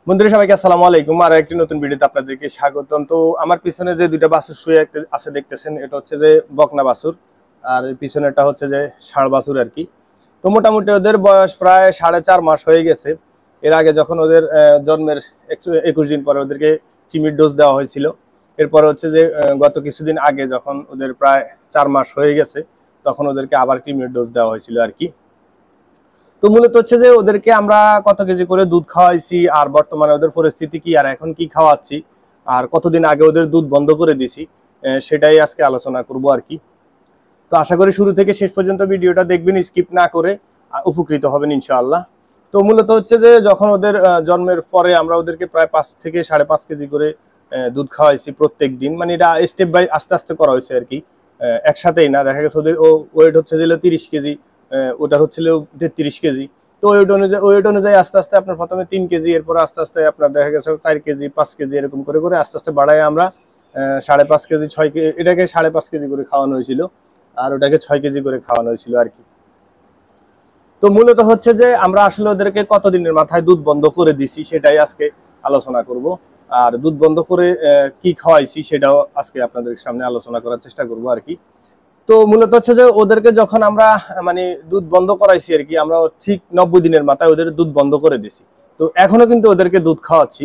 বন্ধুরা সবাইকে আসসালামু আলাইকুম। আর একটি নতুন ভিডিওতে আপনাদেরকে স্বাগতম। তো আমার পিছনে যে দুইটা বাছুর শুয়ে আছে দেখতেছেন, এটা হচ্ছে যে বকনা বাছুর, আর পিছনেরটা হচ্ছে যে ষাঁড় বাছুর আর কি। তো মোটামুটি ওদের বয়স প্রায় 4.5 মাস হয়ে গেছে। এর আগে যখন ওদের জন্মের 21 দিন পরে ওদেরকে টিমির ডোজ দেওয়া হয়েছিল। এরপর হচ্ছে যে গত কিছুদিন আগে যখন ওদের প্রায় 4 মাস হয়ে গেছে, তখন ওদেরকে আবার টিমির ডোজ দেওয়া হয়েছিল আর কি। তো মূলত হচ্ছে যে ওদেরকে আমরা কত কেজি করে দুধ খাওয়াইছি, আর বর্তমানে ওদের পরিস্থিতি কি, আর এখন কি খাওয়াচ্ছি, আর কতদিন আগে ওদের দুধ বন্ধ করে দিছি, সেটাই আজকে আলোচনা করব আর কি। তো আশা করি শুরু থেকে শেষ পর্যন্ত ভিডিওটা দেখবেন, স্কিপ না করে, উপকৃত হবেন ইনশাআল্লাহ। তো মূলত হচ্ছে যে যখন ওদের জন্মের পরে আমরা ওদেরকে প্রায় 5 থেকে 5.5 কেজি করে দুধ খাওয়াইছি প্রত্যেক দিন। মানে এটা স্টেপ বাই আস্তে আস্তে করা হয়েছে আর কি, একসাথেই না। দেখা গেছে ওদের ওয়েট হচ্ছে যে 30 কেজি, ওটার হচ্ছিল 33 কেজি। তো ওয়েট অনুযায়ী আস্তে আস্তে আপনার প্রথমে 3 কেজি, এরপর আস্তে আস্তে আপনার দেখা গেছে 4 কেজি, 5 কেজি, এরকম করে করে আস্তে আস্তে বাড়ায় আমরা 5.5 কেজি, 6 কেজি, এটাকে 5.5 কেজি করে খাওয়ানো হয়েছিল, আর ওটাকে 6 কেজি করে খাওয়ানো হয়েছিল আর কি। তো মূলত হচ্ছে যে আমরা আসলে ওদেরকে কতদিনের মাথায় দুধ বন্ধ করে দিছি সেটাই আজকে আলোচনা করব। আর দুধ বন্ধ করে কি খাওয়াইছি সেটাও আজকে আপনাদের সামনে আলোচনা করার চেষ্টা করব আর কি। তো মূলত হচ্ছে যে ওদেরকে যখন আমরা মানে দুধ বন্ধ করাইছি আর কি, আমরা ঠিক 90 দিনের মাথায় ওদের দুধ বন্ধ করে দিছি। তো এখনো কিন্তু ওদেরকে দুধ খাওয়াচ্ছি।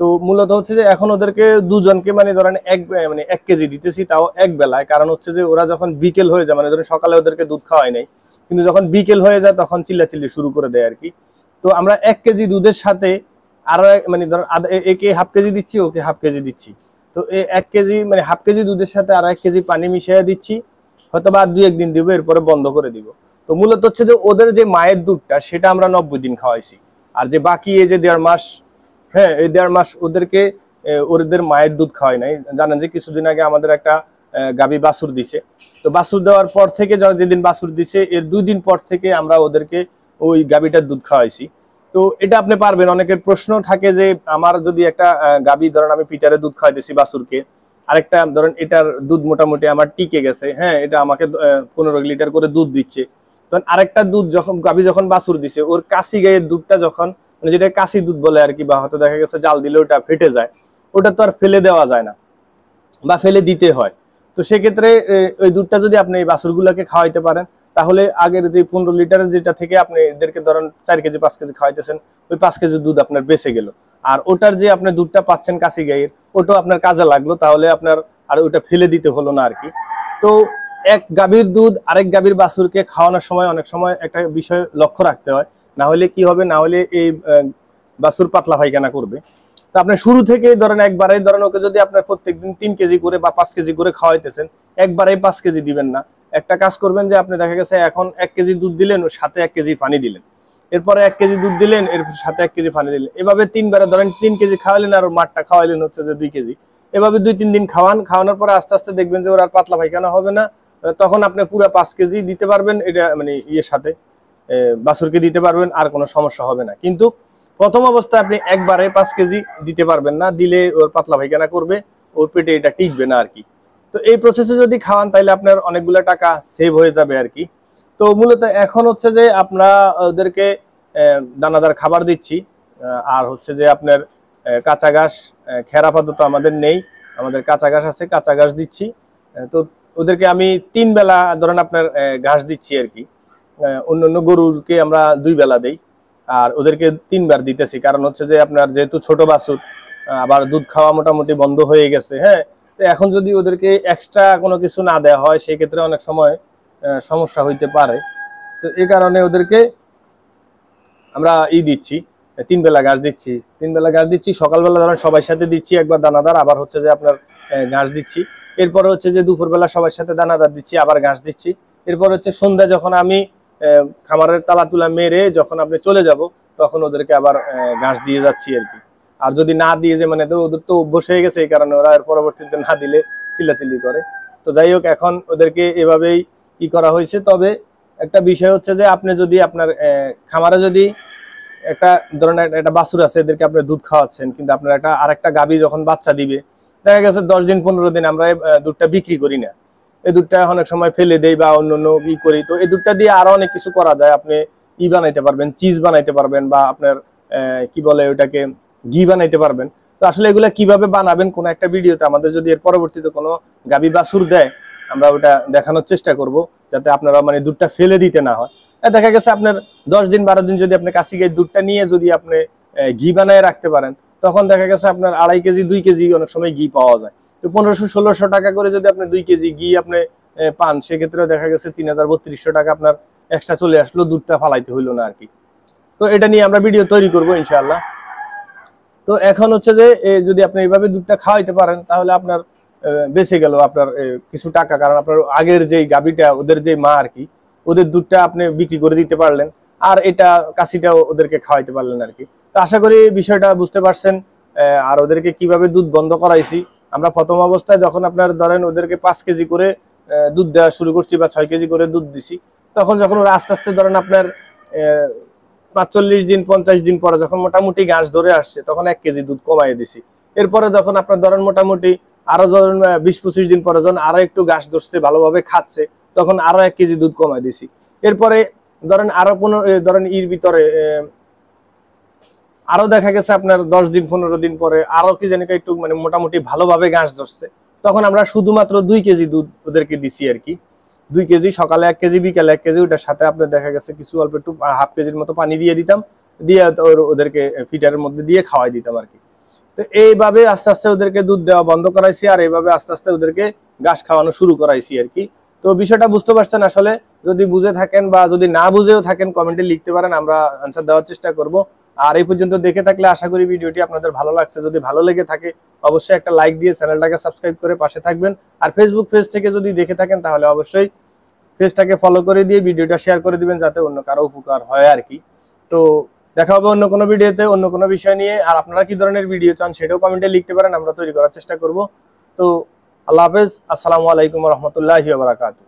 তো মূলত হচ্ছে যে এখন ওদেরকে দুজনকে মানে ধরেন 1 কেজি দিতেছি, তাও এক বেলায়। কারণ হচ্ছে যে ওরা যখন বিকেল হয়ে যায়, মানে ধরেন সকালে ওদেরকে দুধ খাওয়াই নাই, কিন্তু যখন বিকেল হয়ে যায় তখন চিল্লাচিল্লি শুরু করে দেয় আর কি। তো আমরা 1 কেজি দুধের সাথে আরো মানে ধরেন একে হাফ কেজি দিচ্ছি, ওকে হাফ কেজি দিচ্ছি। তো এই 1 কেজি মানে হাফ কেজি দুধের সাথে আর 1 কেজি পানি মিশিয়ে দিচ্ছি, হয়তো বা 2-1 দিন দিব, এরপরে বন্ধ করে দিব। তো মূলত হচ্ছে যে ওদের যে মায়ের দুধটা সেটা আমরা 90 দিন খাওয়াইছি, আর যে বাকি এই যে 1.5 মাস, হ্যাঁ এই 1.5 মাস ওদেরকে ওদের মায়ের দুধ খাওয়াই নাই। জানেন যে কিছুদিন আগে আমাদের একটা গাবি বাছুর দিছে। তো বাছুর দেওয়ার পর থেকে যেদিন বাছুর দিছে এর 2 দিন পর থেকে আমরা ওদেরকে ওই গাবিটার দুধ খাওয়াইছি। তো এটা আপনি পারবেন। অনেকের প্রশ্ন থাকে যে আমার যদি একটা গাবি ধরেন আমি পিটারে দুধ খাওয়াইতেছি বাছুরকে, আরেকটা ধরেন এটার দুধ মোটামুটি আমার টিকে গেছে, হ্যাঁ এটা আমাকে 15 লিটার করে দুধ দিচ্ছে, তখন আরেকটা দুধ যখন গাবি যখন বাছুর দিছে ওর কাশি গায়ের দুধটা যখন মানে যেটা কাশি দুধ বলে আর কি, বা হয়তো দেখা গেছে জাল দিলে ওটা ফেটে যায়, ওটা তো আর ফেলে দেওয়া যায় না বা ফেলে দিতে হয়। তো সেক্ষেত্রে ওই দুধটা যদি আপনি এই বাছুরগুলোকে খাওয়াইতে পারেন, তাহলে আগের যে 15 লিটারের যেটা থেকে আপনি এদেরকে ধরেন 4 কেজি 5 কেজি খাওয়াইতেছেন, ওই 5 কেজি দুধ আপনার বেঁচে গেল। আর ওটার যে আপনি দুধটা পাচ্ছেন কাশি গাইয়ের, ওটাও আপনার কাজে লাগলো, তাহলে আপনার আর ওটা ফেলে দিতে হলো না আর কি। তো এক গাভীর দুধ আরেক গাভীর বাছুরকে খাওয়ানোর সময় অনেক সময় একটা বিষয় লক্ষ্য রাখতে হয়, না হলে কি হবে, না হলে এই বাছুর পাতলা পায়খানা করবে। তো আপনি শুরু থেকে ধরেন একবারে ধরেন ওকে যদি আপনার প্রত্যেকদিন 3 কেজি করে বা 5 কেজি করে খাওয়াইতেছেন, একবারেই 5 কেজি দিবেন না। একটা কাজ করবেন যে আপনি দেখা গেছে এখন 1 কেজি দুধ দিলেন, ওর সাথে 1 কেজি পানি দিলেন, এরপরে 1 কেজি দুধ দিলেন, এর সাথে 1 কেজি পানি দিলেন, এভাবে 3 বারে ধরেন 3 কেজি খাওয়াইলেন, আর মাঠটা খাওয়াইলেন হচ্ছে যে 2 কেজি। এভাবে 2-3 দিন খাওয়ানোর পরে আস্তে আস্তে দেখবেন যে ওর আর পাতলা পায়খানা হবে না। তখন আপনি পুরো 5 কেজি দিতে পারবেন, এটা মানে ইয়ের সাথে বাছুরকে দিতে পারবেন, আর কোনো সমস্যা হবে না। কিন্তু প্রথম অবস্থায় আপনি একবারে 5 কেজি দিতে পারবেন না, দিলে ওর পাতলা পায়খানা করবে, ওর পেটে এটা টিকবে না আর কি। তো এই প্রসেসে যদি খাওয়ান তাহলে আপনার অনেকগুলো টাকা সেভ হয়ে যাবে আর কি। তো মূলত এখন হচ্ছে যে আমরা ওদেরকে দানাদার খাবার দিচ্ছি, আর হচ্ছে যে আপনার কাঁচা ঘাস, খের আপাতত আমাদের নেই, আমাদের কাঁচা ঘাস আছে, কাঁচা ঘাস দিচ্ছি। তো ওদেরকে আমি 3 বেলা ধরেন আপনার ঘাস দিচ্ছি আর কি। অন্যান্য গরুকে আমরা 2 বেলা দেই, আর ওদেরকে 3 বার দিতেছি। কারণ হচ্ছে যে আপনার যেহেতু ছোট বাছুর, আবার দুধ খাওয়া মোটামুটি বন্ধ হয়ে গেছে, হ্যাঁ। তো এখন যদি ওদেরকে এক্সট্রা কোনো কিছু না দেওয়া হয়, সেই ক্ষেত্রে অনেক সময় সমস্যা হইতে পারে। তো এই কারণে ওদেরকে আমরা দিচ্ছি, 3 বেলা ঘাস দিচ্ছি। 3 বেলা ঘাস দিচ্ছি, সকালবেলা ধরেন সবার সাথে দিচ্ছি একবার দানাদার, আবার হচ্ছে যে আপনার ঘাস দিচ্ছি। এরপরে হচ্ছে যে দুপুরবেলা সবার সাথে দানাদার দিচ্ছি, আবার ঘাস দিচ্ছি। এরপর হচ্ছে সন্ধ্যা যখন আমি খামারের তালা তুলা মেরে যখন আপনি চলে যাব, তখন ওদেরকে আবার ঘাস দিয়ে যাচ্ছি আর কি। আর যদি না দিয়ে যে মানে ওদের তো অভ্যাস হয়ে গেছে, এই কারণে ওরা পরবর্তীতে না দিলে চিল্লাচিল্লি করে। তো যাই হোক, এখন ওদেরকে এভাবেই করা হয়েছে। তবে একটা বিষয় হচ্ছে যে আপনি যদি আপনার খামারে যদি একটা ধরনের একটা বাছুর আছে, এদেরকে আপনি দুধ খাওয়াচ্ছেন, কিন্তু আপনার আরেকটা গাভী যখন বাচ্চা দিবে, দেখা গেছে 10 দিন 15 দিন আমরা দুধটা বিক্রি করি না, এই দুধটা অনেক সময় ফেলে দেই বা অন্যান্য করি। তো এই দুধটা দিয়ে আরো অনেক কিছু করা যায়। আপনি বানাইতে পারবেন, চিজ বানাইতে পারবেন, বা আপনার কি বলে ওটাকে ঘি বানাইতে পারবেন। তো আসলে এগুলা কিভাবে বানাবেন কোন একটা ভিডিওতে আমাদের যদি এর পরবর্তীতে কোনো গাবি বাছুর দেয় আমরা ওটা দেখানোর চেষ্টা করব, যাতে আপনারা মানে দুধটা ফেলে দিতে না হয়। দেখা গেছে আপনার 10 দিন 12 দিন যদি আপনি কাশি গাই দুধটা নিয়ে যদি আপনি ঘি বানায় রাখতে পারেন, তখন দেখা গেছে আপনার 2.5 কেজি 2 কেজি অনেক সময় ঘি পাওয়া যায়। তো 1500-1600 টাকা করে যদি আপনি 2 কেজি ঘি আপনি পান, সেক্ষেত্রে দেখা গেছে 3000-3200 টাকা আপনার এক্সট্রা চলে আসলো, দুধটা ফালাইতে হইলো না আর কি। তো এটা নিয়ে আমরা ভিডিও তৈরি করব ইনশাআল্লাহ। তো এখন হচ্ছে যে যদি আপনি এইভাবে দুধটা খাওয়াইতে পারেন তাহলে আপনার বেঁচে গেল আপনার কিছু টাকা, কারণ আপনার আগের যে গাভীটা ওদের যে মা আর কি, ওদের দুধটা আপনি বিক্রি করে দিতে পারলেন, আর এটা কাশিটাও ওদেরকে খাওয়াইতে পারলেন আর কি। তো আশা করি বিষয়টা বুঝতে পারছেন। আর ওদেরকে কিভাবে দুধ বন্ধ করাইছি আমরা প্রথম অবস্থায়, যখন আপনার ধরেন ওদেরকে 5 কেজি করে দুধ দেওয়া শুরু করছি বা 6 কেজি করে দুধ দিছি, তখন যখন ওরা আস্তে আস্তে ধরেন আপনার 45 দিন 50 দিন পরে যখন মোটামুটি ঘাস ধরে আসছে, তখন 1 কেজি দুধ কমাই দিছি। এরপরে যখন আপনার ধরেন মোটামুটি আরো ধরেন 20-25 দিন পরে যখন আরো একটু ঘাস ধরছে, ভালোভাবে খাচ্ছে, তখন আরো 1 কেজি দুধ কমাই দিছি। এরপরে ধরেন আরো ধরেন এর ভিতরে আরো দেখা গেছে আপনার 10 দিন 15 দিন পরে আরো কি জানি একটু মানে মোটামুটি ভালোভাবে ঘাস ধরছে, তখন আমরা শুধুমাত্র 2 কেজি দুধ ওদেরকে দিছি আর কি। 2 কেজি, সকালে 1 কেজি, বিকালে 1 কেজি, ওটার সাথে আপনার দেখা গেছে কিছু অল্প একটু হাফ কেজির মতো পানি দিয়ে দিতাম, দিয়ে ওদেরকে ফিটারের মধ্যে দিয়ে খাওয়াই দিতাম আর কি। তো এইভাবে আস্তে আস্তে ওদেরকে দুধ দেওয়া বন্ধ করাইছি, আর এইভাবে আস্তে আস্তে ওদেরকে ঘাস খাওয়ানো শুরু করাইছি আর কি। তো বিষয়টা বুঝতে পারছেন আসলে? যদি বুঝে থাকেন বা যদি না বুঝেও থাকেন কমেন্টে লিখতে পারেন, আমরা আনসার দেওয়ার চেষ্টা করব। আর এই পর্যন্ত দেখে থাকলে আশা করি ভিডিওটি আপনাদের ভালো লাগছে। যদি ভালো লেগে থাকে অবশ্যই একটা লাইক দিয়ে চ্যানেলটাকে সাবস্ক্রাইব করে পাশে থাকবেন। আর ফেসবুক পেজ থেকে যদি দেখে থাকেন তাহলে অবশ্যই পেজটাকে ফলো করে দিয়ে ভিডিওটা শেয়ার করে দিবেন, যাতে অন্য কারো উপকার হয় আর কি। তো দেখা হবে অন্য কোনো ভিডিওতে অন্য কোনো বিষয় নিয়ে। আর আপনারা কি ধরনের ভিডিও চান সেটাও কমেন্টে লিখতে পারেন, আমরা তৈরি করার চেষ্টা করব। তো আল্লাহ হাফেজ, আসসালামু আলাইকুম ওয়া রাহমাতুল্লাহি ওয়া বারাকাতুহু।